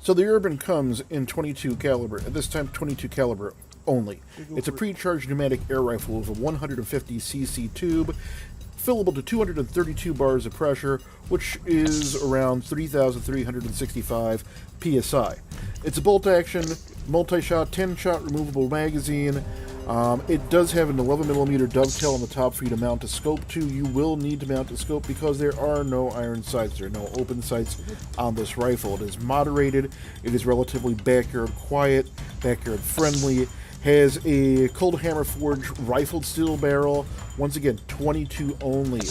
So the Urban comes in 22 caliber, at this time 22 caliber only. It's a pre-charged pneumatic air rifle with a 150cc tube, fillable to 232 bars of pressure, which is around 3,365 psi. It's a bolt-action, multi-shot, 10-shot removable magazine. It does have an 11mm dovetail on the top for you to mount a scope to. You will need to mount a scope because there are no iron sights. There are no open sights on this rifle. It is moderated. It is relatively backyard quiet, backyard friendly. Has a cold hammer forged rifled steel barrel. Once again, 22 only.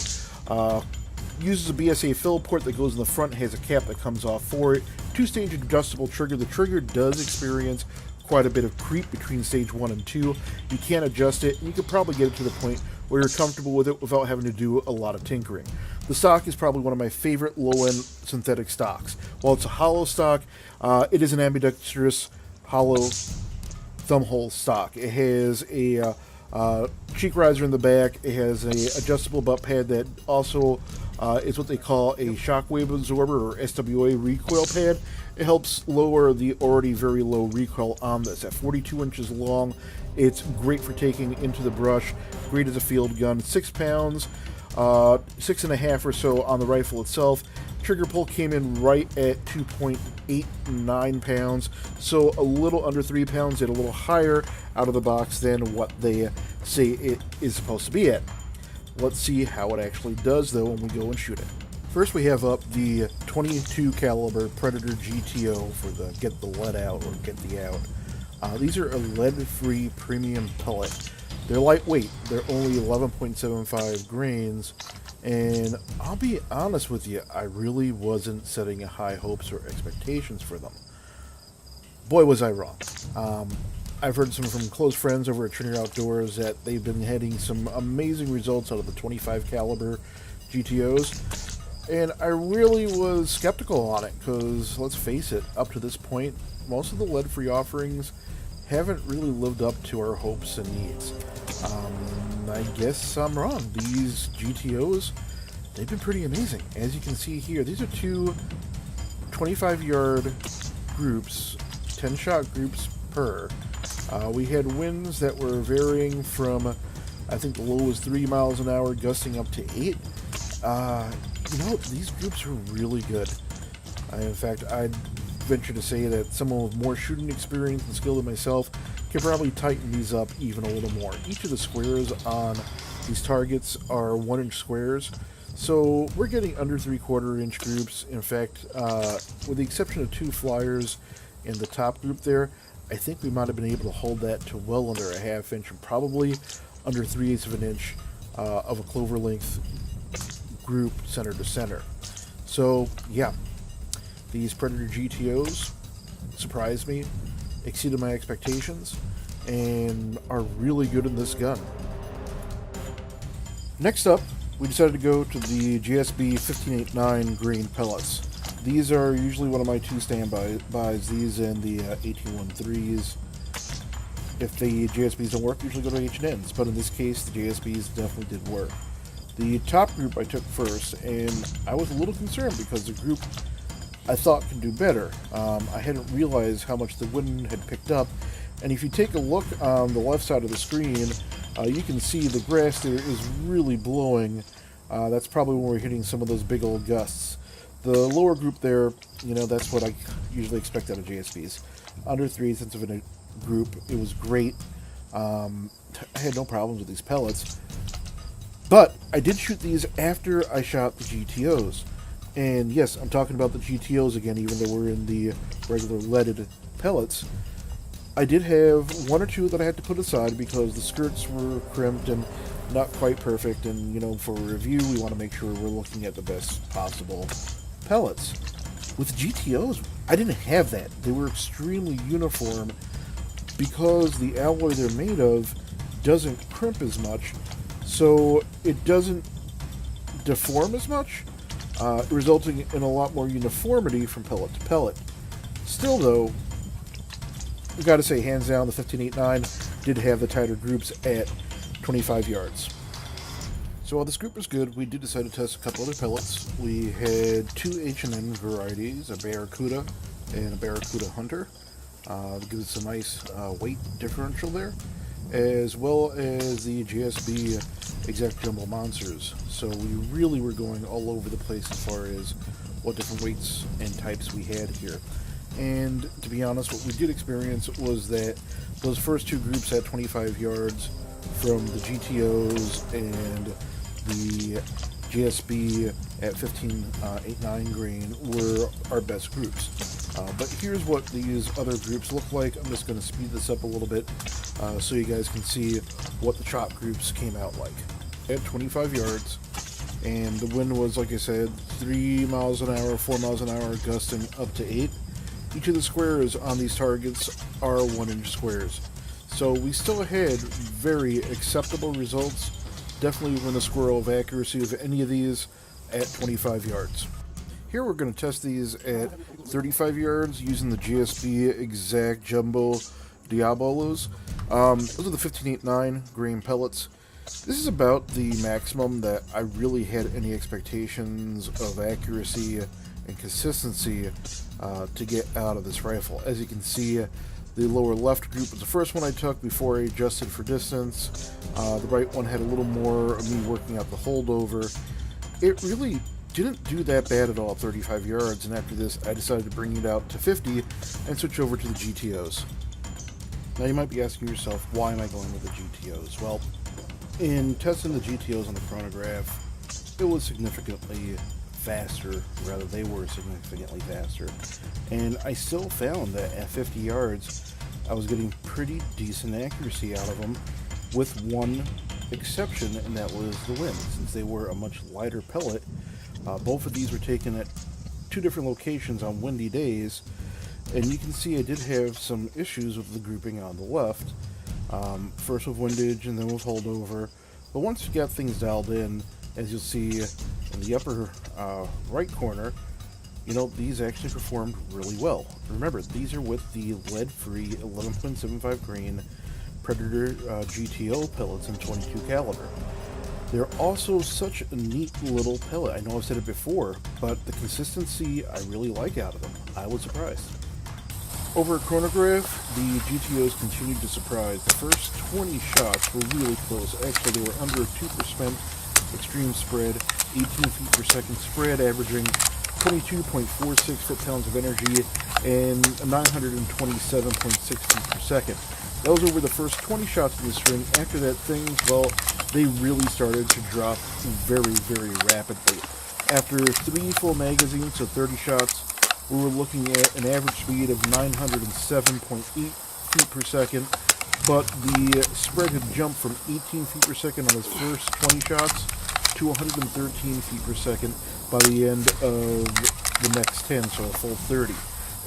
Uses a BSA fill port that goes in the front. Has a cap that comes off for it. Two-stage adjustable trigger. The trigger does experience quite a bit of creep between stage 1 and 2. You can adjust it, and you could probably get it to the point where you're comfortable with it without having to do a lot of tinkering. The stock is probably one of my favorite low-end synthetic stocks. While it's a hollow stock, it is an ambidextrous hollow thumbhole stock. It has a cheek riser in the back. It has a adjustable butt pad that also is what they call a shockwave absorber, or SWA recoil pad. It helps lower the already very low recoil on this. At 42 inches long, it's great for taking into the brush, great as a field gun. 6 pounds, 6.5 or so on the rifle itself. Trigger pull came in right at 2.89 pounds, so a little under 3 pounds, yet a little higher out of the box than what they say it is supposed to be at. Let's see how it actually does, though, when we go and shoot it. First, we have up the 22 caliber Predator GTO for the get the lead out or get the out. These are a lead-free premium pellet. They're lightweight. They're only 11.75 grains. And I'll be honest with you, I really wasn't setting high hopes or expectations for them. Boy, was I wrong. I've heard some from close friends over at Trinity Outdoors that they've been having some amazing results out of the 25 caliber GTOs. And I really was skeptical on it because, let's face it, up to this point, most of the lead-free offerings haven't really lived up to our hopes and needs. I guess I'm wrong. These GTOs, they've been pretty amazing. As you can see here, these are two 25-yard groups, 10-shot groups per. We had winds that were varying from, I think the low was 3 miles an hour, gusting up to 8. You know, these groups are really good. In fact, I'd venture to say that someone with more shooting experience and skill than myself can probably tighten these up even a little more. Each of the squares on these targets are 1-inch squares, so we're getting under 3/4 inch groups. In fact, with the exception of 2 flyers in the top group there, I think we might have been able to hold that to well under a 1/2 inch and probably under 3/8 of an inch of a clover length group center to center. So yeah, these Predator GTOs surprised me, exceeded my expectations, and are really good in this gun. Next up, we decided to go to the JSB 1589 grain pellets. These are usually one of my 2 standbys, these and the 1813s. If the JSBs don't work, usually go to H&Ns, but in this case, the JSBs definitely did work. The top group I took first, and I was a little concerned because the group I thought could do better. I hadn't realized how much the wind had picked up, and if you take a look on the left side of the screen, you can see the grass there is really blowing. That's probably when we're hitting some of those big old gusts. The lower group there, you know, that's what I usually expect out of JSBs. Under 3/8 of a group, it was great. I had no problems with these pellets. But I did shoot these after I shot the GTOs. And yes, I'm talking about the GTOs again, even though we're in the regular leaded pellets. I did have 1 or 2 that I had to put aside because the skirts were crimped and not quite perfect. And, you know, for a review, we want to make sure we're looking at the best possible pellets. With GTOs, I didn't have that. They were extremely uniform because the alloy they're made of doesn't crimp as much. So it doesn't deform as much, resulting in a lot more uniformity from pellet to pellet. Still, though, we've got to say, hands down, the 1589 did have the tighter groups at 25 yards. So while this group was good, we did decide to test a couple other pellets. We had 2 H&N varieties, a Barracuda and a Barracuda Hunter. Gives us a nice weight differential there, as well as the JSB Exact Jumbo Monsters. So we really were going all over the place as far as what different weights and types we had here. And to be honest, what we did experience was that those first two groups at 25 yards from the GTOs and the JSB at 15.89 grain were our best groups. But here's what these other groups look like. I'm just going to speed this up a little bit so you guys can see what the chop groups came out like. At 25 yards, and the wind was, like I said, 3 miles an hour, 4 miles an hour, gusting up to 8. Each of the squares on these targets are 1-inch squares. So we still had very acceptable results, definitely within a squirrel of accuracy of any of these at 25 yards. Here we're going to test these at 35 yards using the JSB Exact Jumbo Diabolos. Those are the 15.89 grain pellets. This is about the maximum that I really had any expectations of accuracy and consistency to get out of this rifle. As you can see, the lower left group was the first one I took before I adjusted for distance. The right one had a little more of me working out the holdover. It really didn't do that bad at all at 35 yards, and after this I decided to bring it out to 50 and switch over to the GTOs. Now you might be asking yourself, why am I going with the GTOs? Well, in testing the GTOs on the Chronograph, it was significantly faster, rather they were significantly faster, and I still found that at 50 yards I was getting pretty decent accuracy out of them, with one exception, and that was the wind. Since they were a much lighter pellet, both of these were taken at two different locations on windy days, and you can see I did have some issues with the grouping on the left, first with windage and then with holdover, but once you got things dialed in, as you'll see in the upper right corner, you know, these actually performed really well. Remember, these are with the lead-free 11.75 grain Predator GTO pellets in 22 caliber. They're also such a neat little pellet. I know I've said it before, but the consistency I really like out of them. I was surprised. Over at Chronograph, the GTOs continued to surprise. The first 20 shots were really close. Actually, they were under a 2% extreme spread, 18 feet per second spread, averaging 22.46 foot-pounds of energy and 927.6 feet per second. That was over the first 20 shots of the string. After that, things, well, they really started to drop very, very rapidly. After 3 full magazines, so 30 shots, we were looking at an average speed of 907.8 feet per second, but the spread had jumped from 18 feet per second on his first 20 shots to 113 feet per second by the end of the next 10, so a full 30.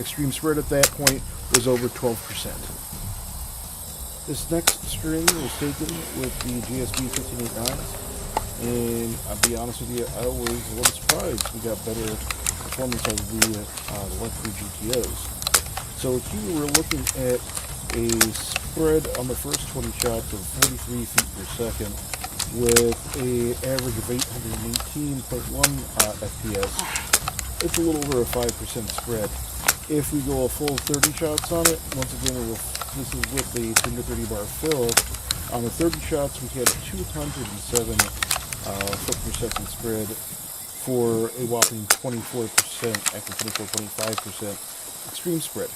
Extreme spread at that point was over 12%. This next string was taken with the JSB 15.89, and I'll be honest with you, I was a little surprised we got better performance of the lead-free GTOs. So here we're looking at a spread on the first 20 shots of 43 feet per second with an average of 818.1 FPS. It's a little over a 5% spread. If we go a full 30 shots on it, once again, this is with the 30 bar fill. On the 30 shots, we had a 207 foot per second spread for a whopping 24%, actually 24.5% extreme spread.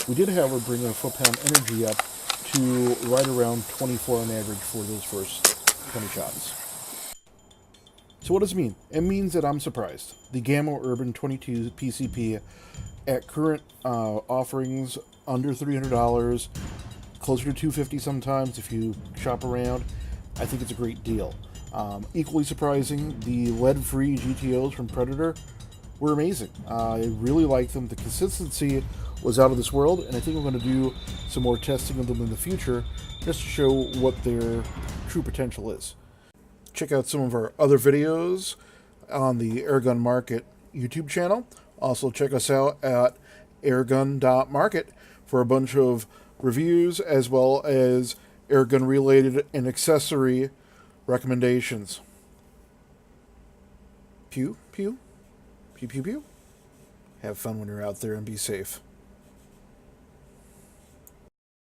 We did, however, bring our foot-pound energy up to right around 24 on average for those first 20 shots. So what does it mean? It means that I'm surprised. The Gamo Urban 22 PCP at current offerings under $300, closer to $250 sometimes if you shop around, I think it's a great deal. Equally surprising, the lead-free GTOs from Predator were amazing. I really like them. The consistency was out of this world, and I think I'm going to do some more testing of them in the future just to show what their true potential is. Check out some of our other videos on the Airgun Market YouTube channel. Also check us out at airgun.market for a bunch of reviews as well as airgun related and accessory recommendations. Pew, pew, pew, pew, pew. Have fun when you're out there and be safe.